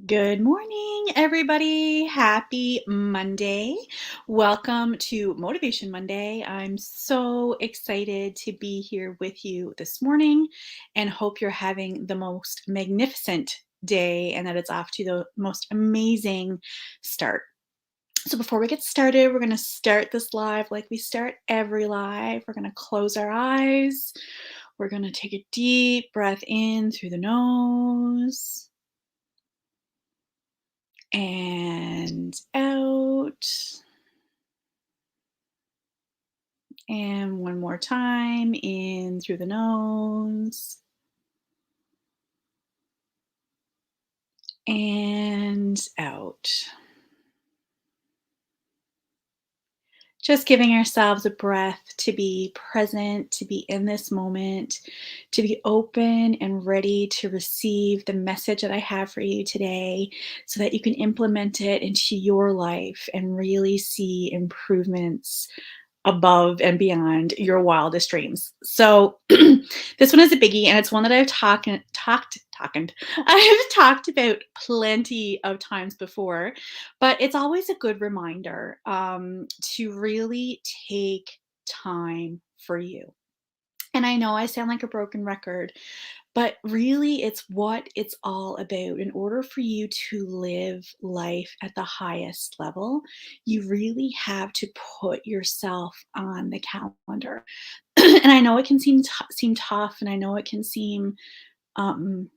Good morning, everybody. Happy Monday. Welcome to Motivation Monday. I'm so excited to be here with you this morning and hope you're having the most magnificent day and that it's off to the most amazing start. So, before we get started, we're going to start this live like we start every live. We're going to close our eyes. We're going to take a deep breath in through the nose and out. And one more time, in through the nose and out. Just giving ourselves a breath to be present, to be in this moment, to be open and ready to receive the message that I have for you today so that you can implement it into your life and really see improvements above and beyond your wildest dreams. So this one is a biggie, and it's one that I've I've talked about plenty of times before, but it's always a good reminder to really take time for you. And I know I sound like a broken record, but really, it's what it's all about. In order for you to live life at the highest level, you really have to put yourself on the calendar. And I know it can seem tough, and I know it can seem um,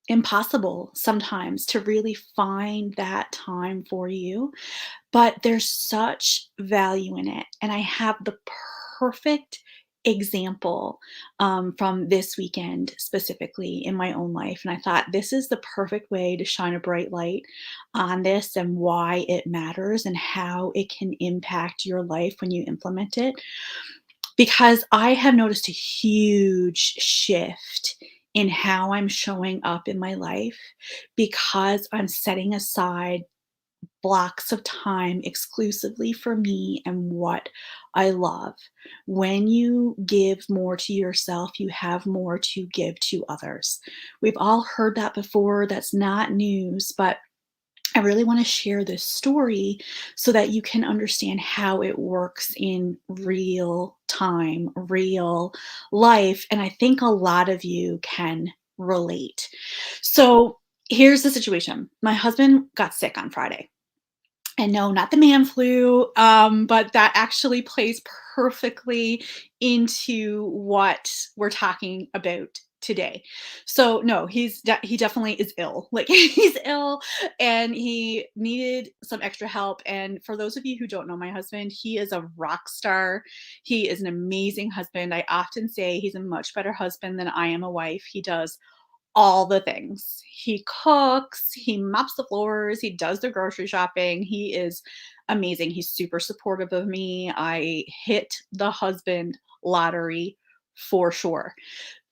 impossible sometimes to really find that time for you. But there's such value in it, and I have the perfect example, from this weekend, specifically in my own life, and I thought, "This is the perfect way to shine a bright light on this and why it matters and how it can impact your life when you implement it." Because I have noticed a huge shift in how I'm showing up in my life because I'm setting aside blocks of time exclusively for me and what I love. When you give more to yourself, you have more to give to others. We've all heard that before. That's not news, but I really want to share this story so that you can understand how it works in real time, real life. And I think a lot of you can relate. So here's the situation. My husband got sick on Friday. And no, not the man flu, but that actually plays perfectly into what we're talking about today. So no, he definitely is ill. Like he's ill, and he needed some extra help. And for those of you who don't know my husband, he is a rock star. He is an amazing husband. I often say he's a much better husband than I am a wife. He does all the things. He cooks, he mops the floors, he does the grocery shopping. He is amazing. He's super supportive of me. I hit the husband lottery for sure.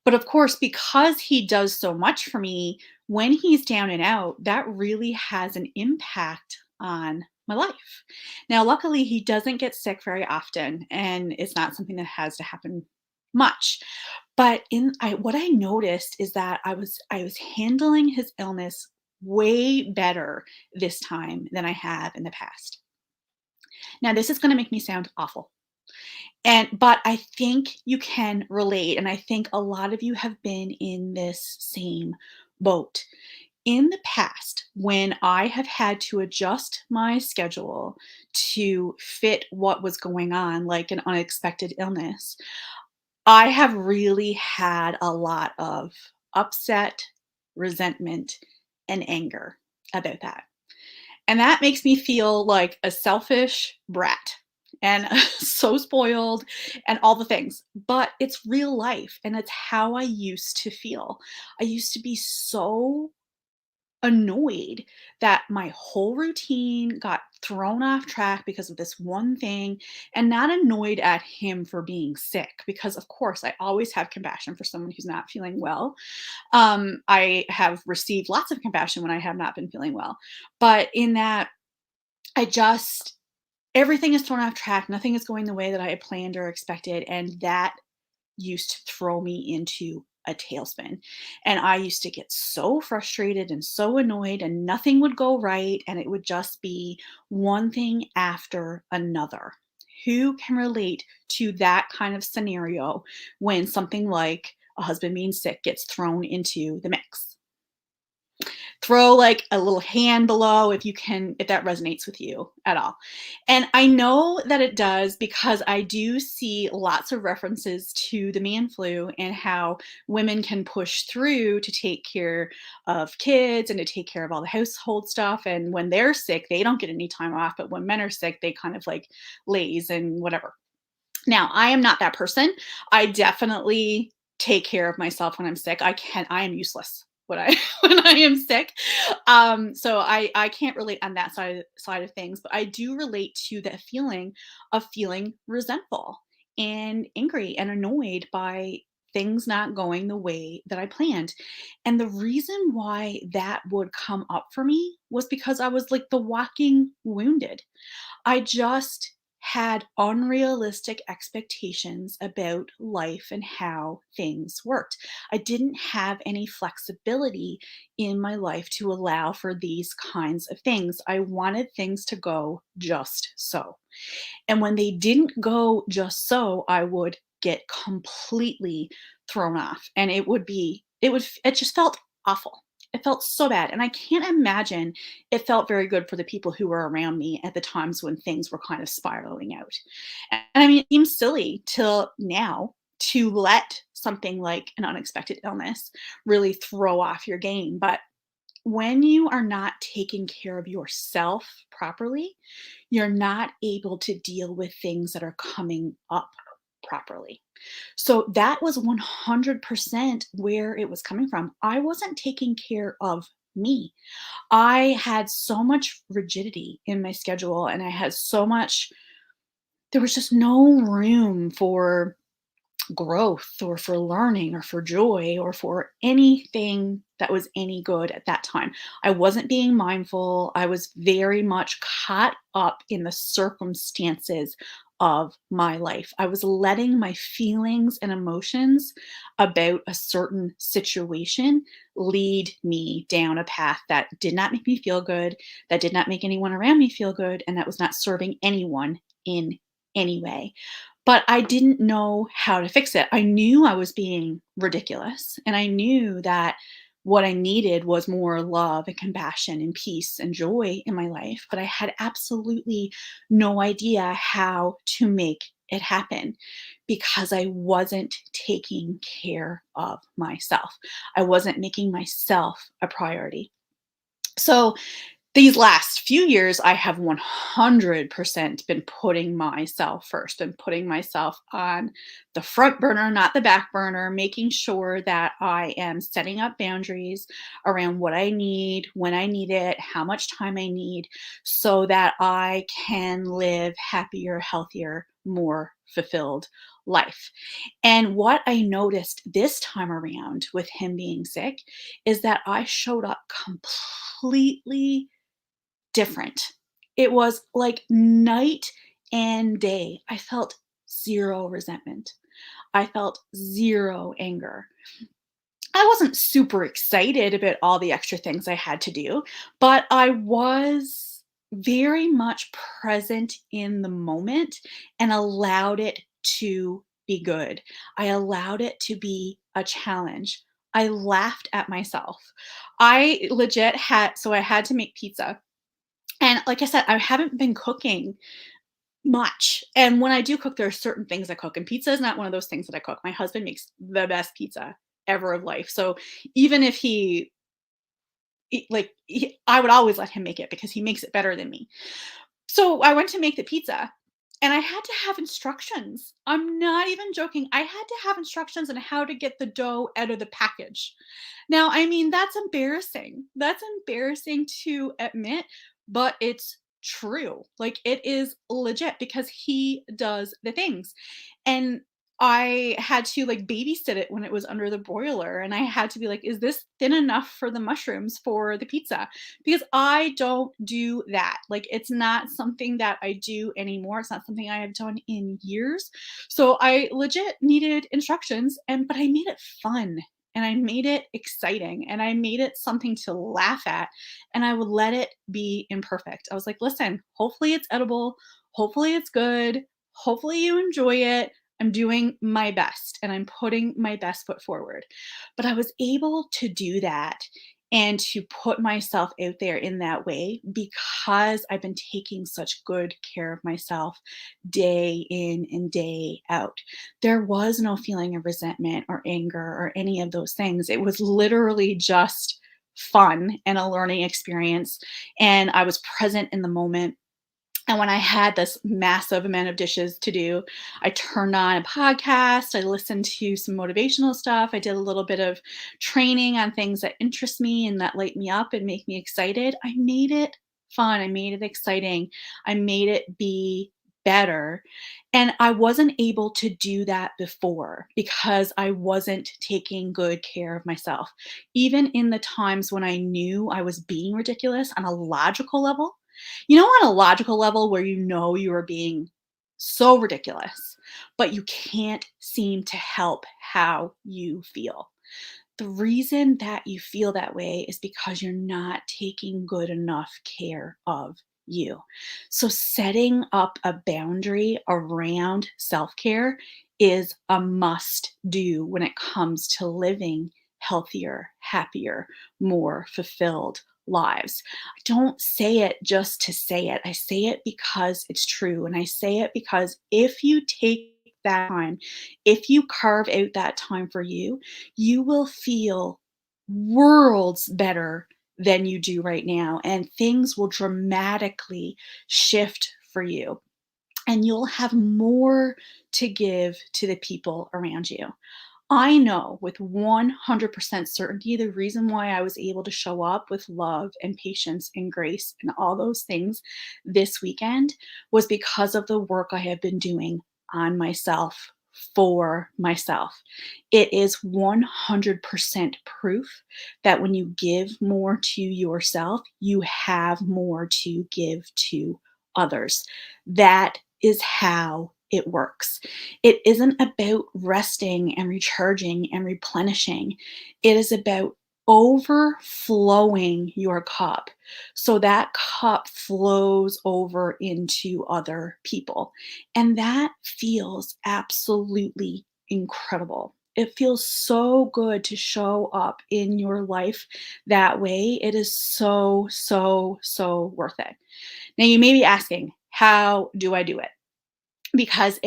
But of course, because he does so much for me, when he's down and out, that really has an impact on my life. Now, luckily, he doesn't get sick very often, and it's not something that has to happen much. But what I noticed is that I was handling his illness way better this time than I have in the past. Now, this is going to make me sound awful. But I think you can relate, and I think a lot of you have been in this same boat. In the past, when I have had to adjust my schedule to fit what was going on, like an unexpected illness, I have really had a lot of upset, resentment, and anger about that. And that makes me feel like a selfish brat and so spoiled and all the things. But it's real life, and it's how I used to feel. I used to be so annoyed that my whole routine got thrown off track because of this one thing, and not annoyed at him for being sick, because of course I always have compassion for someone who's not feeling well. I have received lots of compassion when I have not been feeling well, but in that, I just everything is thrown off track, nothing is going the way that I had planned or expected, and that used to throw me into a tailspin. And I used to get so frustrated and so annoyed, and nothing would go right. And it would just be one thing after another. Who can relate to that kind of scenario when something like a husband being sick gets thrown into the mix? Throw like a little hand below if you can, if that resonates with you at all. And I know that it does because I do see lots of references to the man flu and how women can push through to take care of kids and to take care of all the household stuff. And when they're sick, they don't get any time off. But when men are sick, they kind of like lays and whatever. Now, I am not that person. I definitely take care of myself when I'm sick. I am useless when I when I am sick. So I can't relate on that side of things, but I do relate to the feeling of feeling resentful and angry and annoyed by things not going the way that I planned. And the reason why that would come up for me was because I was like the walking wounded. I just had unrealistic expectations about life and how things worked. I didn't have any flexibility in my life to allow for these kinds of things. I wanted things to go just so. And when they didn't go just so, I would get completely thrown off. And it just felt awful. It felt so bad. And I can't imagine it felt very good for the people who were around me at the times when things were kind of spiraling out. And I mean, it seems silly till now to let something like an unexpected illness really throw off your game. But when you are not taking care of yourself properly, you're not able to deal with things that are coming up properly. So that was 100% where it was coming from. I wasn't taking care of me. I had so much rigidity in my schedule, and I had so much, there was just no room for growth or for learning or for joy or for anything that was any good at that time. I wasn't being mindful. I was very much caught up in the circumstances of my life. I was letting my feelings and emotions about a certain situation lead me down a path that did not make me feel good, that did not make anyone around me feel good, and that was not serving anyone in any way. But I didn't know how to fix it. I knew I was being ridiculous, and I knew that what I needed was more love and compassion and peace and joy in my life, but I had absolutely no idea how to make it happen because I wasn't taking care of myself. I wasn't making myself a priority. So these last few years, I have 100% been putting myself first and putting myself on the front burner, not the back burner, making sure that I am setting up boundaries around what I need, when I need it, how much time I need, so that I can live happier, healthier, more fulfilled life. And what I noticed this time around with him being sick is that I showed up completely different. It was like night and day. I felt 0 resentment. I felt 0 anger. I wasn't super excited about all the extra things I had to do, but I was very much present in the moment and allowed it to be good. I allowed it to be a challenge. I laughed at myself. I legit had, so I had to make pizza, and like I said, I haven't been cooking much. And when I do cook, there are certain things I cook, and pizza is not one of those things that I cook. My husband makes the best pizza ever of life. So even if I would always let him make it because he makes it better than me. So I went to make the pizza, and I had to have instructions. I'm not even joking. I had to have instructions on how to get the dough out of the package. Now, I mean, that's embarrassing. That's embarrassing to admit, but it's true. Like, it is legit because he does the things. And I had to like babysit it when it was under the broiler. And I had to be like, is this thin enough for the mushrooms for the pizza? Because I don't do that. Like, it's not something that I do anymore. It's not something I have done in years. So I legit needed instructions, but I made it fun. and I made it exciting and I made it something to laugh at and I would let it be imperfect. I was like, listen, hopefully it's edible. Hopefully it's good. Hopefully you enjoy it. I'm doing my best and I'm putting my best foot forward. But I was able to do that and to put myself out there in that way because I've been taking such good care of myself day in and day out. There was no feeling of resentment or anger or any of those things. It was literally just fun and a learning experience. And I was present in the moment. And when I had this massive amount of dishes to do, I turned on a podcast. I listened to some motivational stuff. I did a little bit of training on things that interest me and that light me up and make me excited. I made it fun. I made it exciting. I made it be better. And I wasn't able to do that before because I wasn't taking good care of myself. Even in the times when I knew I was being ridiculous on a logical level, on a logical level where you know you are being so ridiculous, but you can't seem to help how you feel. The reason that you feel that way is because you're not taking good enough care of you. So, setting up a boundary around self care is a must do when it comes to living healthier, happier, more fulfilled lives. I don't say it just to say it. I say it because it's true. And I say it because if you take that time, if you carve out that time for you, you will feel worlds better than you do right now. And things will dramatically shift for you. And you'll have more to give to the people around you. I know with 100% certainty the reason why I was able to show up with love and patience and grace and all those things this weekend was because of the work I have been doing on myself for myself. It is 100% proof that when you give more to yourself, you have more to give to others. That is how it works. It isn't about resting and recharging and replenishing. It is about overflowing your cup so that cup flows over into other people. And that feels absolutely incredible. It feels so good to show up in your life that way. It is so, so, so worth it. Now, you may be asking, how do I do it? Because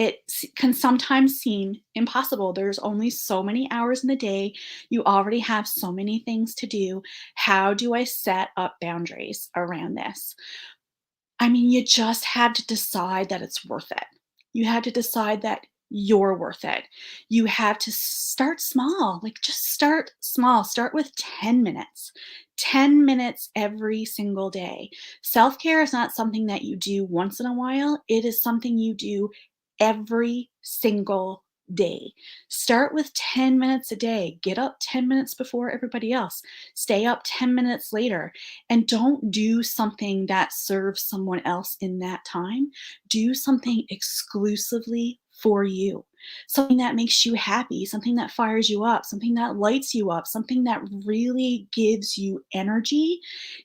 can sometimes seem impossible. There's only so many hours in the day. You already have so many things to do. How do I set up boundaries around this? I mean, you just had to decide that it's worth it. You had to decide that you're worth it. You have to start small. Like, just start small. Start with 10 minutes. 10 minutes every single day. Self care is not something that you do once in a while, it is something you do every single day. Start with 10 minutes a day. Get up 10 minutes before everybody else. Stay up 10 minutes later. And don't do something that serves someone else in that time. Do something exclusively for you. Something that makes you happy, something that fires you up, something that lights you up, something that really gives you energy,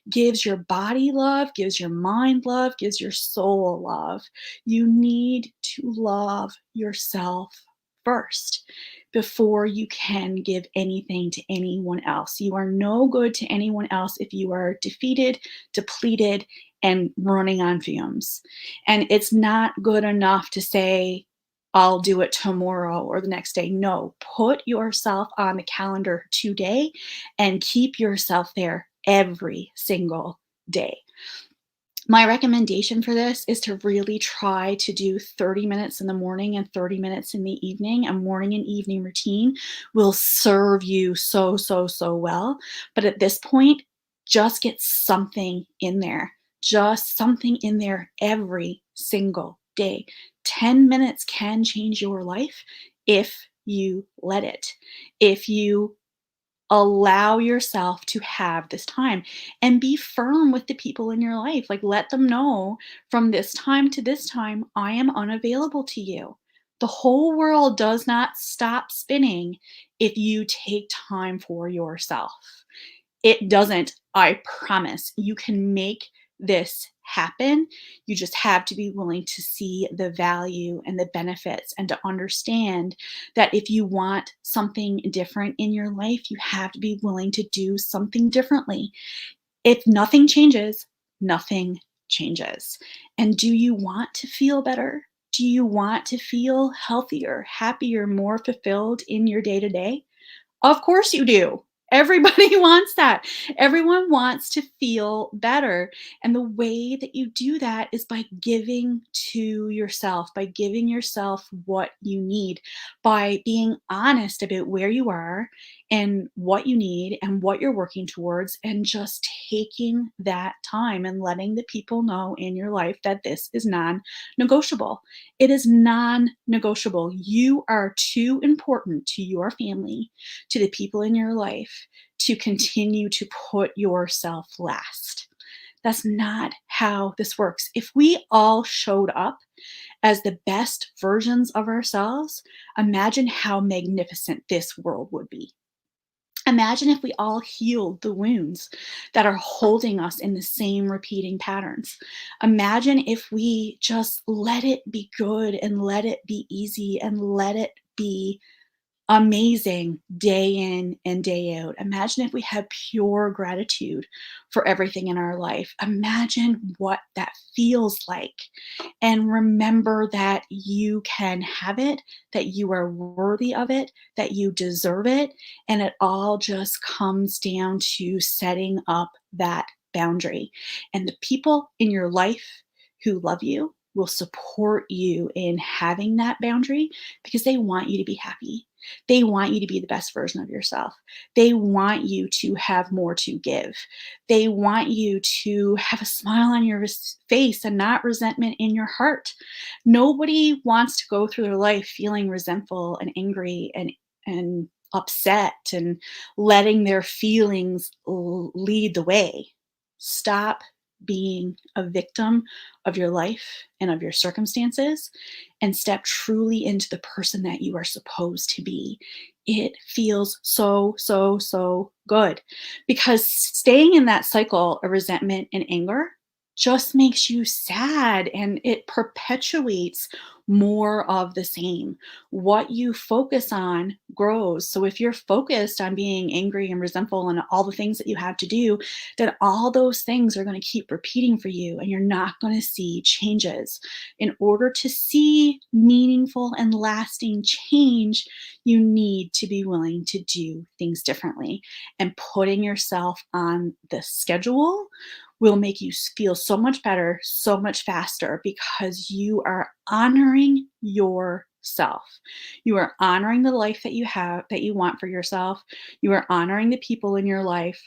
gives your body love, gives your mind love, gives your soul love. You need to love yourself first before you can give anything to anyone else. You are no good to anyone else if you are defeated, depleted, and running on fumes. And it's not good enough to say, I'll do it tomorrow or the next day. No, put yourself on the calendar today and keep yourself there every single day. My recommendation for this is to really try to do 30 minutes in the morning and 30 minutes in the evening. A morning and evening routine will serve you so, so, so well. But at this point, just get something in there. Just something in there every single day. 10 minutes can change your life if you let it. If you allow yourself to have this time and be firm with the people in your life. Like, let them know from this time to this time, I am unavailable to you. The whole world does not stop spinning if you take time for yourself. It doesn't, I promise. You can make this happen. You just have to be willing to see the value and the benefits and to understand that if you want something different in your life, you have to be willing to do something differently. If nothing changes, nothing changes. And do you want to feel better? Do you want to feel healthier, happier, more fulfilled in your day to day? Of course you do. Everybody wants that. Everyone wants to feel better. And the way that you do that is by giving to yourself, by giving yourself what you need, by being honest about where you are and what you need and what you're working towards, and just taking that time and letting the people know in your life that this is non negotiable. It is non negotiable. You are too important to your family, to the people in your life, to continue to put yourself last. That's not how this works. If we all showed up as the best versions of ourselves, imagine how magnificent this world would be. Imagine if we all healed the wounds that are holding us in the same repeating patterns. Imagine if we just let it be good and let it be easy and let it be amazing day in and day out. Imagine if we had pure gratitude for everything in our life. Imagine what that feels like. And remember that you can have it, that you are worthy of it, that you deserve it. And it all just comes down to setting up that boundary. And the people in your life who love you will support you in having that boundary because they want you to be happy. They want you to be the best version of yourself. They want you to have more to give. They want you to have a smile on your face and not resentment in your heart. Nobody wants to go through their life feeling resentful and angry and upset and letting their feelings lead the way. Stop being a victim of your life and of your circumstances and step truly into the person that you are supposed to be. It feels so, so, so good because staying in that cycle of resentment and anger just makes you sad and it perpetuates more of the same. What you focus on grows. So if you're focused on being angry and resentful and all the things that you have to do, then all those things are going to keep repeating for you and you're not going to see changes. In order to see meaningful and lasting change, you need to be willing to do things differently. And putting yourself on the schedule will make you feel so much better, so much faster because you are honoring yourself. You are honoring the life that you have, that you want for yourself. You are honoring the people in your life.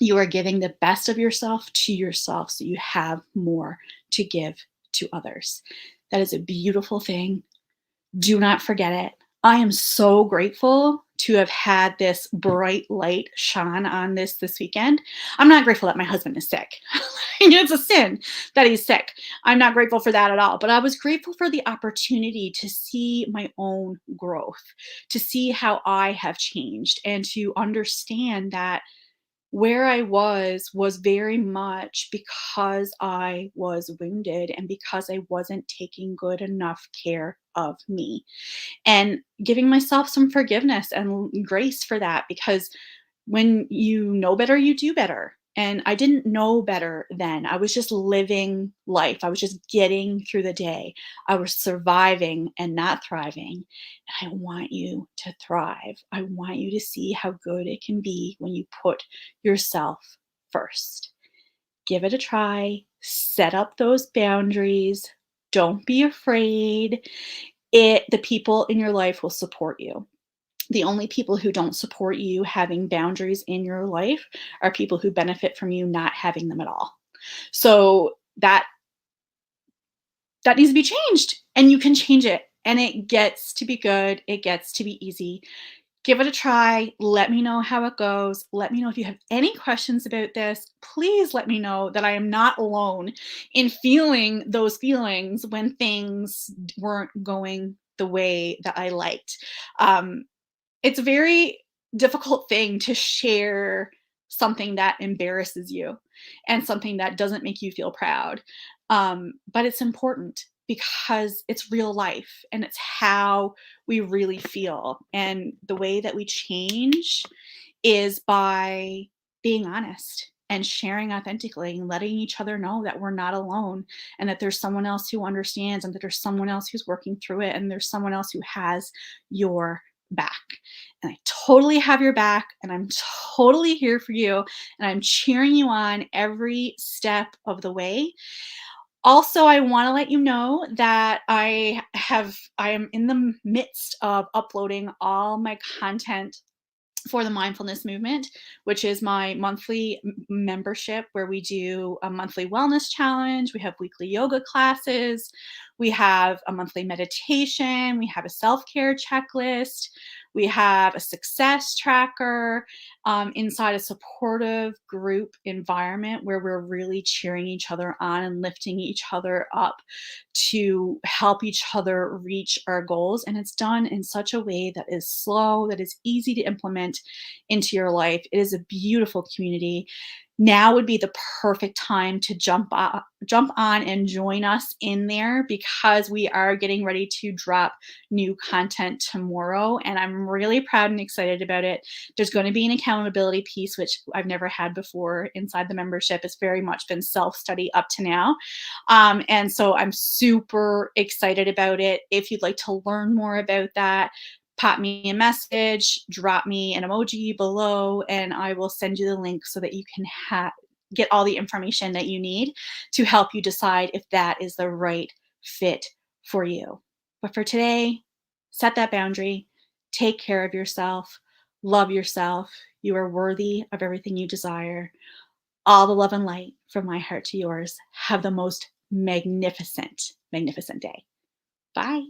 You are giving the best of yourself to yourself so you have more to give to others. That is a beautiful thing. Do not forget it. I am so grateful to have had this bright light shine on this weekend. I'm not grateful that my husband is sick. It's a sin that he's sick. I'm not grateful for that at all. But I was grateful for the opportunity to see my own growth, to see how I have changed, and to understand that where I was very much because I was wounded and because I wasn't taking good enough care of me, and giving myself some forgiveness and grace for that because when you know better, you do better. And I didn't know better then. I was just living life. I was just getting through the day. I was surviving and not thriving. And I want you to thrive. I want you to see how good it can be when you put yourself first. Give it a try. Set up those boundaries. Don't be afraid. The people in your life will support you. The only people who don't support you having boundaries in your life are people who benefit from you not having them at all. So that needs to be changed and you can change it and it gets to be good. It gets to be easy. Give it a try. Let me know how it goes. Let me know if you have any questions about this. Please let me know that I am not alone in feeling those feelings when things weren't going the way that I liked. Um, it's a very difficult thing to share something that embarrasses you and something that doesn't make you feel proud. But it's important because it's real life and it's how we really feel. And the way that we change is by being honest and sharing authentically and letting each other know that we're not alone and that there's someone else who understands and that there's someone else who's working through it and there's someone else who has your back. And I totally have your back and I'm totally here for you and I'm cheering you on every step of the way. Also, I want to let you know that I am in the midst of uploading all my content for the mindfulness movement, which is my monthly membership where we do a monthly wellness challenge. We have weekly yoga classes. We have a monthly meditation. We have a self care checklist. We have a success tracker inside a supportive group environment where we're really cheering each other on and lifting each other up to help each other reach our goals. And it's done in such a way that is slow, that is easy to implement into your life. It is a beautiful community. Now would be the perfect time to jump on and join us in there because we are getting ready to drop new content tomorrow and I'm really proud and excited about it. There's going to be an accountability piece which I've never had before inside the membership. It's very much been self-study up to now. And so I'm super excited about it. If you'd like to learn more about that, pop me a message, drop me an emoji below, and I will send you the link so that you can get all the information that you need to help you decide if that is the right fit for you. But for today, set that boundary, take care of yourself, love yourself. You are worthy of everything you desire. All the love and light from my heart to yours. Have the most magnificent, magnificent day. Bye.